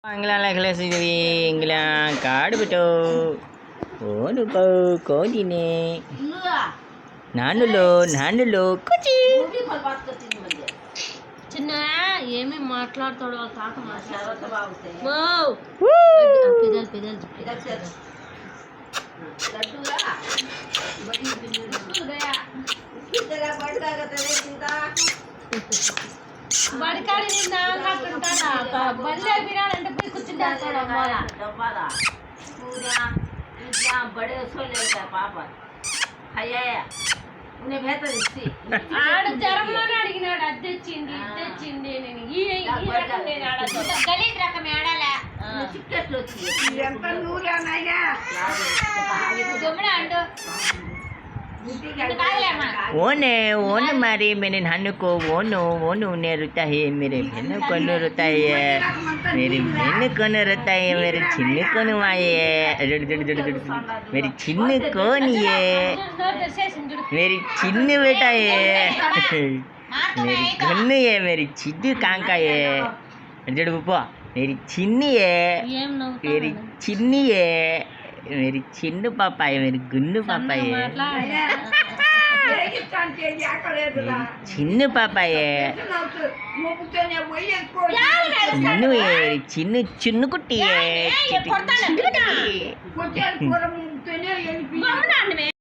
Angla kelas ini Angla card betul. Oh lupa kau ini. నాన్నులో Kuchi చిన్న ఏమి మాట్లాడతాడు వాళ్ళ తాత బడికాడి బళ్ళే బిరాడంటే పోయి కూర్చుంటాడు बड़े सो लेता पाप అయ్యా ఉనే బెహతర్ ఇస్తి ఆడు జర్మన్ అడిగినాడు అది తెచ్చింది నేను ఈ రకం నేను ఆడదు గలీజ్ రకం ఆడాలా చిక్కెట్లు వచ్చి ఎంత నూరానయ్యా గమ్మున అండు ओने मारे मेरे नानू को ओनो ने रोता है मेरे बहन को न रोता है मेरी बहन को न रोता है मेरे छिन्न को न आए मेरी छिन्न कौन है मेरी छिन्न बेटा है मेरी गन्न है मेरी छिन्न कांका है जड़ पप्पा मेरी छिन्नी है मेरी छिन्नी है मेरी छिन्न पापा है मेरी गुन्नु पापा है छिन्न पापा है चिन्नु है मेरी चिन्नु चुन्नु कुट्टी है